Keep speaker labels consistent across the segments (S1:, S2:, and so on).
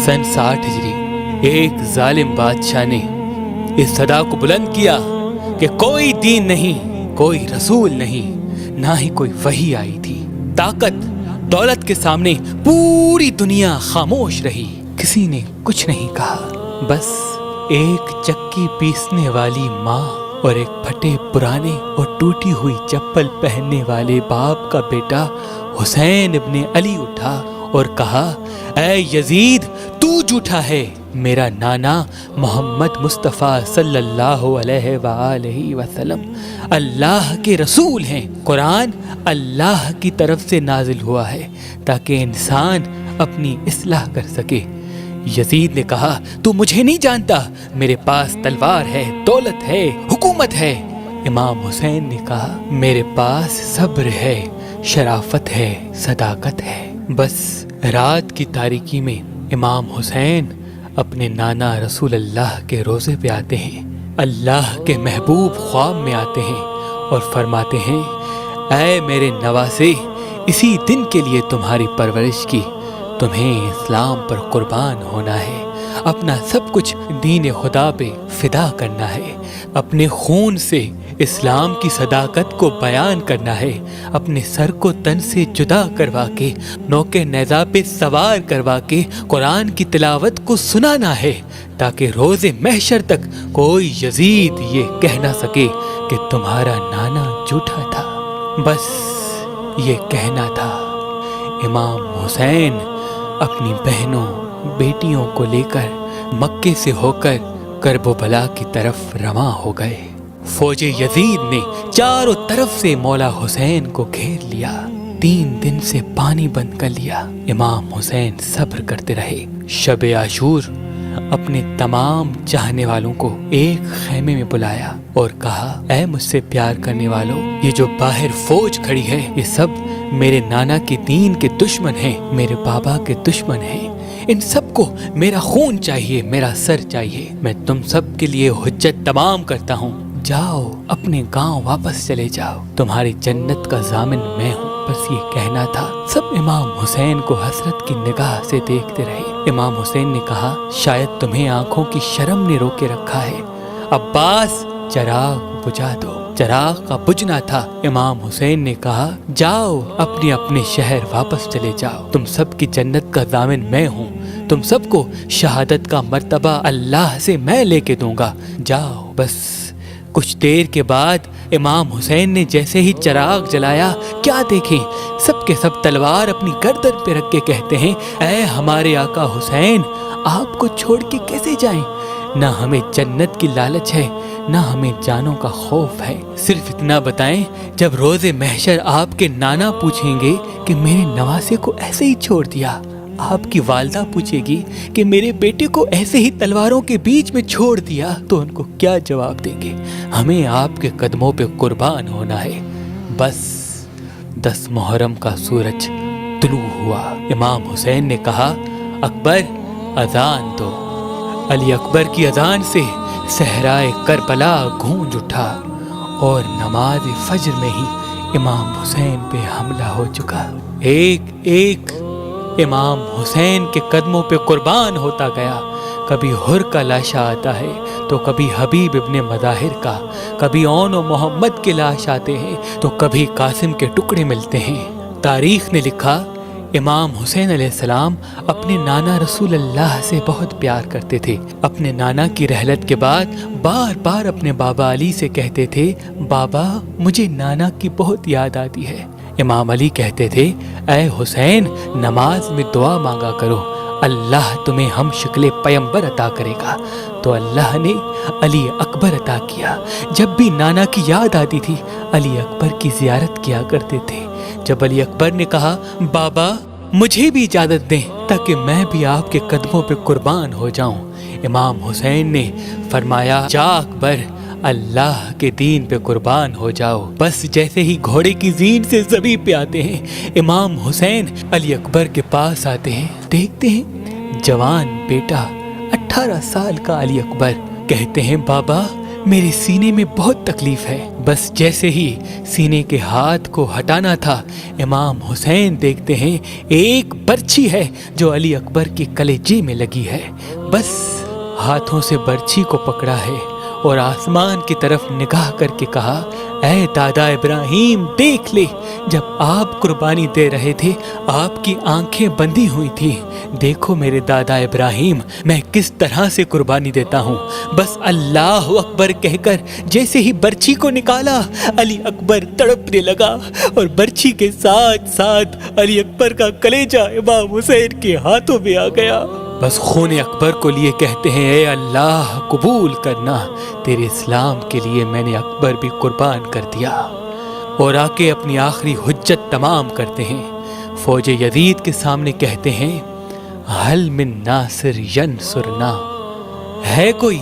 S1: सन 60 हिजरी एक जालिम बादशाह ने इस सदा को बुलंद किया कि कोई दीन नहीं, कोई रसूल नहीं, ना ही कोई वही आई थी। ताकत दौलत के सामने पूरी दुनिया खामोश रही, किसी ने कुछ नहीं कहा। बस एक चक्की पीसने वाली माँ और एक फटे पुराने और टूटी हुई चप्पल पहनने वाले बाप का बेटा हुसैन इब्ने अली उठा और कहा, ऐ यजीद, तू झूठा है। मेरा नाना मोहम्मद मुस्तफ़ा सल्लल्लाहु अलैहि वसल्लम अल्लाह के रसूल हैं। कुरान अल्लाह की तरफ से नाजिल हुआ है ताकि इंसान अपनी इस्लाह कर सके। यजीद ने कहा, तू मुझे नहीं जानता, मेरे पास तलवार है, दौलत है, हुकूमत है। इमाम हुसैन ने कहा, मेरे पास सब्र है, शराफत है, सदाकत है। बस रात की तारीकी में इमाम हुसैन अपने नाना रसूल अल्लाह के रोज़े पे आते हैं। अल्लाह के महबूब ख्वाब में आते हैं और फरमाते हैं, ऐ मेरे नवासे, इसी दिन के लिए तुम्हारी परवरिश की, तुम्हें इस्लाम पर कुर्बान होना है, अपना सब कुछ दीन खुदा पे फिदा करना है, अपने खून से इस्लाम की सदाकत को बयान करना है, अपने सर को तन से जुदा करवा के नौके नेज़ा पे सवार करवा के कुरान की तिलावत को सुनाना है, ताकि रोज़े महशर तक कोई यजीद ये कह ना सके कि तुम्हारा नाना झूठा था। बस ये कहना था। इमाम हुसैन अपनी बहनों बेटियों को लेकर मक्के से होकर करबला की तरफ रवां हो गए। फौजे यजीद ने चारों तरफ से मौला हुसैन को घेर लिया। 3 दिन से पानी बंद कर लिया। इमाम हुसैन सब्र करते रहे। शब आशूर अपने तमाम चाहने वालों को एक खैमे में बुलाया और कहा, ऐ मुझसे प्यार करने वालों, ये जो बाहर फौज खड़ी है ये सब मेरे नाना के दीन के दुश्मन हैं, मेरे बाबा के दुश्मन हैं। इन सबको मेरा खून चाहिए, मेरा सर चाहिए। मैं तुम सब के लिए हुज्जत तमाम करता हूँ। जाओ, अपने गांव वापस चले जाओ, तुम्हारी जन्नत का जामिन मैं हूँ। बस ये कहना था। सब इमाम हुसैन को हसरत की निगाह से देखते रहे। इमाम हुसैन ने कहा, शायद तुम्हें आंखों की शर्म ने रोके रखा है। अब्बास, चराग बुझा दो। चराग का बुझना था। इमाम हुसैन ने कहा, जाओ, अपने अपने शहर वापस चले जाओ, तुम सब की जन्नत का जामिन मैं हूँ। तुम सबको शहादत का मर्तबा अल्लाह से मैं लेके दूंगा। जाओ। बस कुछ देर के बाद इमाम हुसैन ने जैसे ही चिराग जलाया, क्या देखें, सबके सब तलवार अपनी गर्दन पे रख के कहते हैं, ऐ हमारे आका हुसैन, आपको छोड़ के कैसे जाएं? ना हमें जन्नत की लालच है, ना हमें जानों का खौफ है। सिर्फ इतना बताएं, जब रोज़े महशर आपके नाना पूछेंगे कि मेरे नवासे को ऐसे ही छोड़ दिया, आपकी वालदा पूछेगी कि मेरे बेटे को ऐसे ही तलवारों के बीच में छोड़ दिया, तो उनको क्या जवाब देंगे? हमें आपके कदमों पे कुर्बान होना है। बस 10 मुहर्रम का सूरज तुलू हुआ। इमाम हुसैन ने कहा, अकबर, अजान दो। अली अकबर की अजान से सहराए करबला गूंज उठा और नमाज फजर में ही इमाम हुसैन पे हमला हो चुका। एक एक इमाम हुसैन के कदमों पे कुर्बान होता गया। कभी हुर का लाशा आता है तो कभी हबीब इब्ने मज़ाहिर का, कभी ओन और मोहम्मद के लाश आते हैं तो कभी कासिम के टुकड़े मिलते हैं। तारीख ने लिखा, इमाम हुसैन अलैहिस्सलाम अपने नाना रसूल अल्लाह से बहुत प्यार करते थे। अपने नाना की रहलत के बाद बार बार अपने बाबा अली से कहते थे, बाबा, मुझे नाना की बहुत याद आती है। इमाम अली कहते थे, ऐ हुसैन, नमाज में दुआ मांगा करो, अल्लाह तुम्हें हम शक्ल पैगंबर अता करेगा। तो अल्लाह ने अली अकबर अता किया। जब भी नाना की याद आती थी, अली अकबर की जियारत किया करते थे। जब अली अकबर ने कहा, बाबा, मुझे भी इजाजत दें ताकि मैं भी आपके कदमों पे कुर्बान हो जाऊं, इमाम हुसैन ने फरमाया, जा अकबर, अल्लाह के दीन पे कुर्बान हो जाओ। बस जैसे ही घोड़े की जीन से ज़मीन पे आते हैं, इमाम हुसैन अली अकबर के पास आते हैं। देखते हैं जवान बेटा 18 साल का अली अकबर। कहते हैं, बाबा, मेरे सीने में बहुत तकलीफ है। बस जैसे ही सीने के हाथ को हटाना था, इमाम हुसैन देखते हैं एक बर्छी है जो अली अकबर के कलेजे में लगी है। बस हाथों से बर्छी को पकड़ा है और आसमान की तरफ निगाह करके कहा, ऐ दादा इब्राहिम देख ले, जब आप कुर्बानी दे रहे थे आपकी आंखें बंधी हुई थी। देखो मेरे दादा इब्राहिम, मैं किस तरह से कुर्बानी देता हूँ। बस अल्लाह अकबर कहकर जैसे ही बर्छी को निकाला, अली अकबर तड़पने लगा और बर्छी के साथ साथ अली अकबर का कलेजा इमाम हुसैन के हाथों में आ गया। बस खून अकबर को लिए कहते हैं, ए अल्लाह कबूल करना, तेरे इस्लाम के लिए मैंने अकबर भी कुर्बान कर दिया। और आके अपनी आखिरी हुज्जत तमाम करते हैं। फौज यजीद के सामने कहते हैं, हल मिन नासिर यनसुरना, है कोई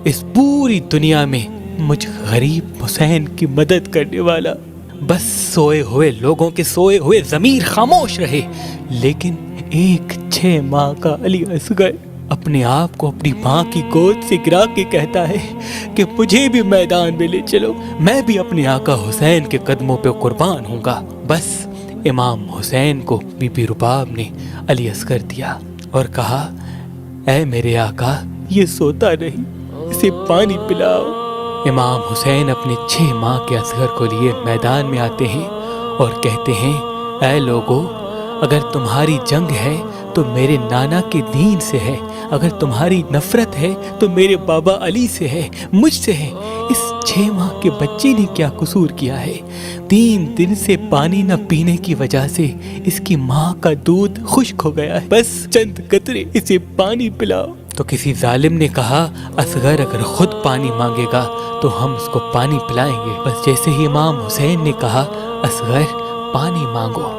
S1: इस पूरी दुनिया में मुझ गरीब हुसैन की मदद करने वाला। बस सोए हुए लोगों के सोए हुए ज़मीर खामोश रहे, लेकिन एक 6 माह का अली असगर अपने आप को अपनी माँ की गोद से गिरा के कहता है कि मुझे भी मैदान में ले चलो, मैं भी अपने आका हुसैन के कदमों पे कुर्बान हूँगा। बस इमाम हुसैन को बीबी रुबाब ने अली असगर दिया और कहा, ऐ मेरे आका, ये सोता नहीं, इसे पानी पिलाओ। इमाम हुसैन अपने 6 माह के असगर को लिए मैदान में आते हैं और कहते हैं, ऐ लोगो, अगर तुम्हारी जंग है तो मेरे नाना के दीन से है, अगर तुम्हारी नफरत है तो मेरे बाबा अली से है, मुझसे है। इस 6 माह के बच्चे ने क्या कसूर किया है? 3 दिन से पानी न पीने की वजह से इसकी माँ का दूध खुश्क हो गया है, बस चंद कतरे इसे पानी पिलाओ। तो किसी जालिम ने कहा, असगर अगर खुद पानी मांगेगा तो हम उसको पानी पिलाएंगे। बस जैसे ही इमाम हुसैन ने कहा, असगर पानी मांगो,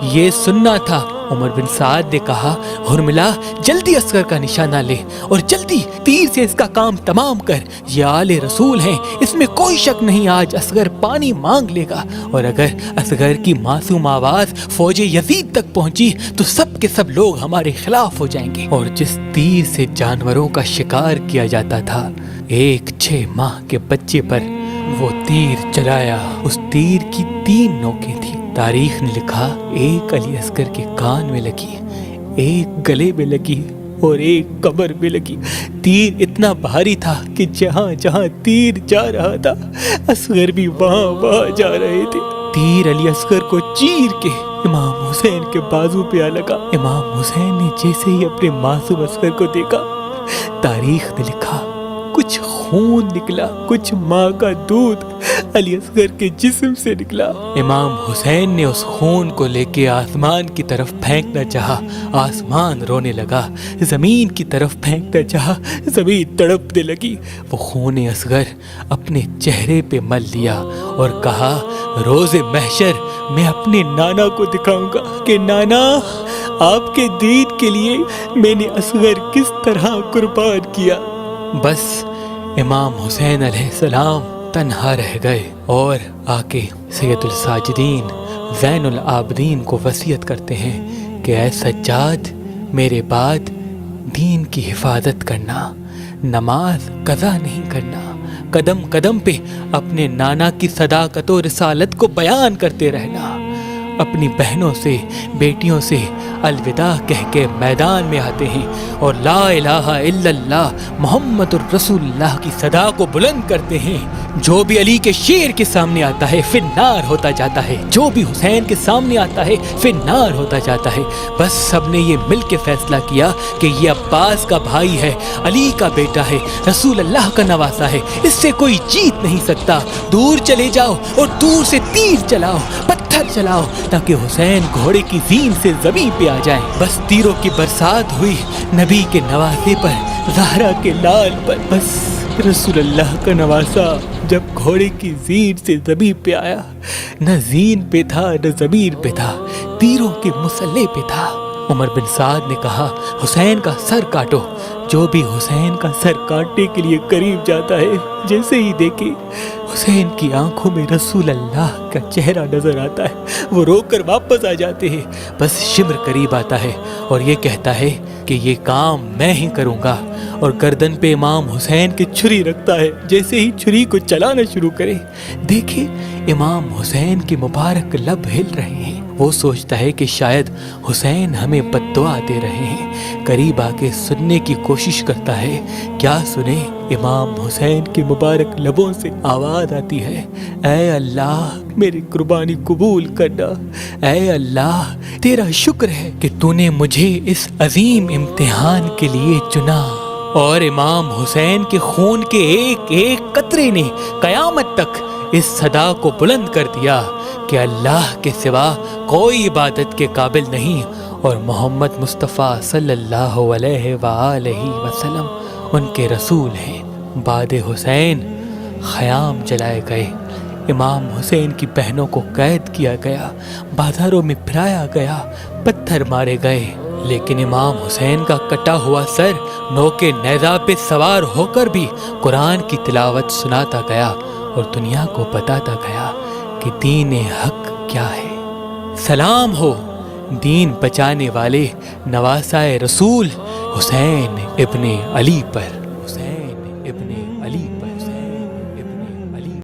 S1: ये सुनना था, उमर बिन साद ने कहा, हुरमिला जल्दी असगर का निशाना ले और जल्दी तीर से इसका काम तमाम कर। ये आले रसूल हैं, इसमें कोई शक नहीं, आज असगर पानी मांग लेगा। और अगर असगर की मासूम आवाज फौजे यजीद तक पहुंची तो सब के सब लोग हमारे खिलाफ हो जाएंगे। और जिस तीर से जानवरों का शिकार किया जाता था, एक 6 माह के बच्चे पर वो तीर चलाया। उस तीर की 3 नोकें थी। तारीख ने लिखा, एक अली असगर के कान में लगी, एक गले में लगी और एक कमर में लगी। तीर इतना भारी था कि जहां जहां तीर जा रहा था, असगर भी वहां वहां जा रहे थे। तीर अली असगर को चीर के इमाम हुसैन के बाजू पे आ लगा। इमाम हुसैन ने जैसे ही अपने मासूम असगर को देखा, तारीख ने लिखा, कुछ खून निकला, कुछ माँ का दूध अली असगर के जिस्म से निकला। इमाम हुसैन ने उस खून को लेके आसमान की तरफ फेंकना चाहा, आसमान रोने लगा। जमीन की तरफ फेंकना चाहा, जमीन तड़पने लगी। वो खून असगर अपने चेहरे पे मल लिया और कहा, रोज़े महशर मैं अपने नाना को दिखाऊंगा कि नाना, आपके दीन के लिए मैंने असगर किस तरह कुर्बान किया। बस इमाम हुसैन अलैहिस्सलाम तन्हा रह गए और आके सैयदुल साजिदीन ज़ैनुल आबिदीन को वसीयत करते हैं कि ऐ सज्जाद, मेरे बाद दीन की हिफाजत करना, नमाज कज़ा नहीं करना, कदम कदम पे अपने नाना की सदाकत और रिसालत को बयान करते रहना। अपनी बहनों से, बेटियों से अलविदा कह के मैदान में आते हैं और ला इलाहा इल्लल्लाह मुहम्मदुर रसूलुल्लाह की सदा को बुलंद करते हैं। जो भी अली के शेर के सामने आता है फिर नार होता जाता है, जो भी हुसैन के सामने आता है फिर नार होता जाता है। बस सबने ये मिल के फैसला किया कि ये अब्बास का भाई है, अली का बेटा है, रसूल अल्लाह का नवासा है, इससे कोई जीत नहीं सकता। दूर चले जाओ और दूर से तीर चलाओ, पत्थर चलाओ, ताकि हुसैन घोड़े की ज़ीन से ज़मीन पे आ जाए। बस तीरों की बरसात हुई नबी के नवासे पर, ज़हरा के लाल पर। बस रसूलुल्लाह का नवासा जब घोड़े की ज़ीन से ज़मीन पे आया, न ज़ीन पे था न ज़मीन पे था, तीरों के मुसल्ले पे था। उमर बिन साद ने कहा, हुसैन का सर काटो। जो भी हुसैन का सर काटने के लिए करीब जाता है, जैसे ही देखे हुसैन की आंखों में रसूल अल्लाह का चेहरा नजर आता है, वो रोकर वापस आ जाते हैं। बस शिम्र करीब आता है और ये कहता है कि ये काम मैं ही करूँगा اور گردن پہ امام حسین کی چھری رکھتا ہے۔ جیسے ہی چھری کو چلانا شروع کرے، دیکھے امام حسین کے مبارک لب ہل رہے ہیں۔ وہ سوچتا ہے کہ شاید حسین ہمیں بد دعا دے رہے ہیں۔ قریب آ کے سننے کی کوشش کرتا ہے، کیا سنے؟ امام حسین کے مبارک لبوں سے آواز آتی ہے، اے اللہ میری قربانی قبول کرنا، اے اللہ تیرا شکر ہے کہ تو نے مجھے اس عظیم امتحان کے لیے چنا۔ اور امام حسین کے خون کے ایک ایک قطرے نے قیامت تک اس صدا کو بلند کر دیا کہ اللہ کے سوا کوئی عبادت کے قابل نہیں، اور محمد مصطفیٰ صلی اللہ علیہ وآلہ وسلم ان کے رسول ہیں۔ بعد حسین خیام جلائے گئے، امام حسین کی بہنوں کو قید کیا گیا، بازاروں میں پھرایا گیا، پتھر مارے گئے، لیکن امام حسین کا کٹا ہوا سر نوکے نیزہ پہ سوار ہو کر بھی قرآن کی تلاوت سناتا گیا اور دنیا کو بتاتا گیا کہ دین حق کیا ہے۔ سلام ہو دین بچانے والے نواسائے رسول حسین ابن علی پر، حسین ابن